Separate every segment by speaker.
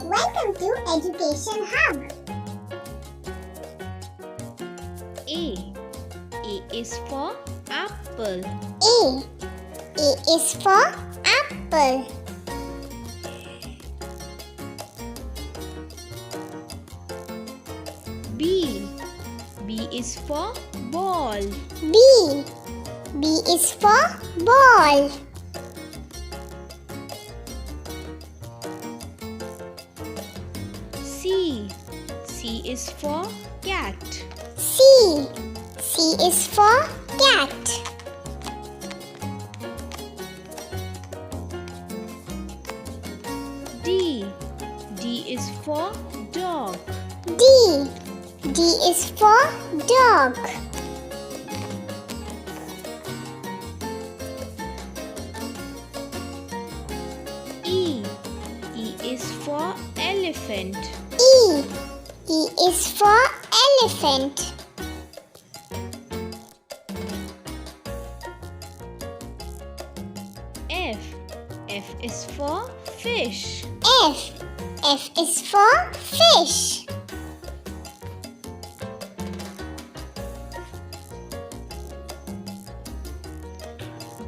Speaker 1: Welcome to Education Hub.
Speaker 2: A is for apple.
Speaker 1: A is for apple.
Speaker 2: B is for ball.
Speaker 1: B is for ball.
Speaker 2: C is for cat.
Speaker 1: C is for cat.
Speaker 2: D is for dog.
Speaker 1: D is for dog.
Speaker 2: E is for elephant.
Speaker 1: E is for elephant.
Speaker 2: F is for fish.
Speaker 1: F is for fish.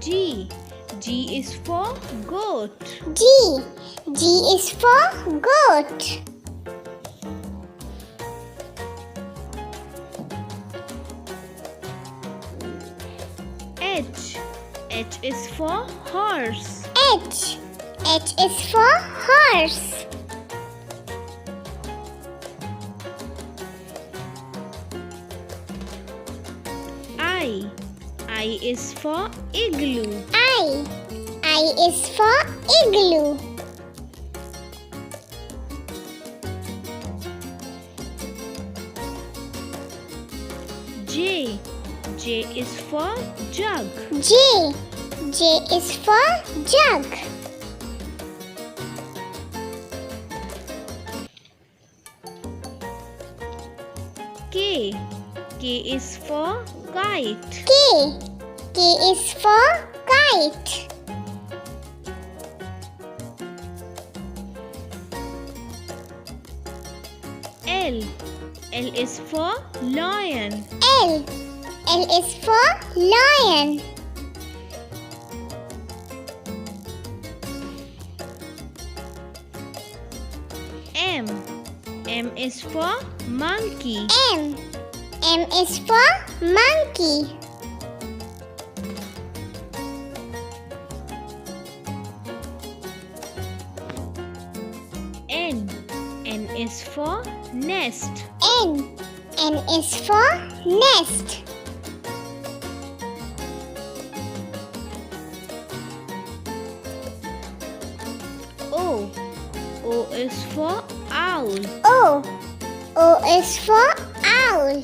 Speaker 2: G is for goat.
Speaker 1: G is for goat.
Speaker 2: H is for horse.
Speaker 1: H is for horse.
Speaker 2: I is for igloo.
Speaker 1: I is for igloo.
Speaker 2: J is for jug.
Speaker 1: J is for jug.
Speaker 2: K is for kite.
Speaker 1: K is for kite.
Speaker 2: L is for lion.
Speaker 1: L is for lion.
Speaker 2: M is for monkey.
Speaker 1: M is for monkey.
Speaker 2: N is for nest.
Speaker 1: N is for nest.
Speaker 2: O is for owl.
Speaker 1: O is for owl.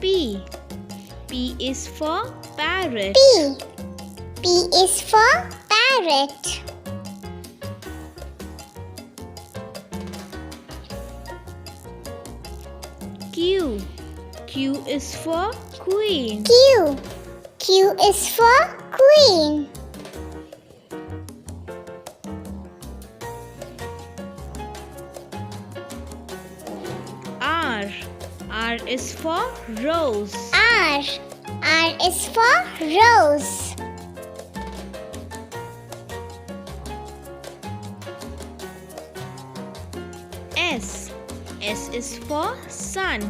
Speaker 2: P is for parrot.
Speaker 1: P is for parrot.
Speaker 2: Q is for queen.
Speaker 1: Q is for queen.
Speaker 2: R is for rose.
Speaker 1: R is for rose.
Speaker 2: S is for sun.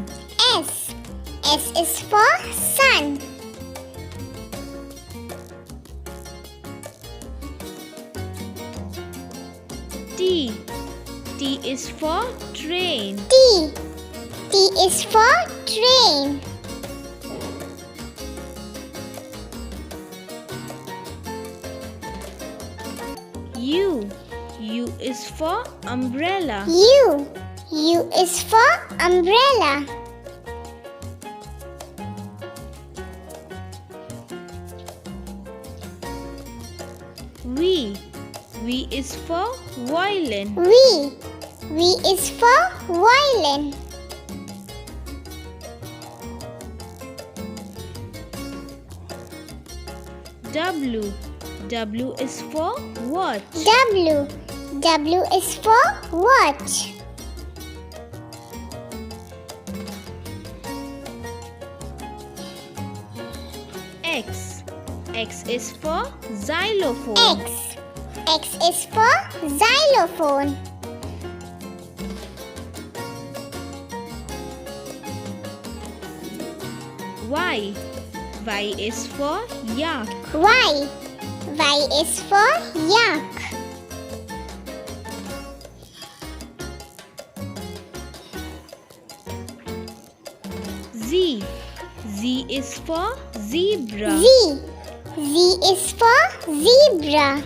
Speaker 1: S is for sun.
Speaker 2: T is for train.
Speaker 1: T is for train.
Speaker 2: U is for umbrella.
Speaker 1: U is for umbrella.
Speaker 2: V is for violin.
Speaker 1: V is for violin.
Speaker 2: W. W is for watch.
Speaker 1: W. W is for watch.
Speaker 2: X. X is for xylophone.
Speaker 1: X. X is for xylophone.
Speaker 2: Y. Y is for yak.
Speaker 1: Y. Y is for yak.
Speaker 2: Z. Z is for zebra.
Speaker 1: Z. Z is for zebra.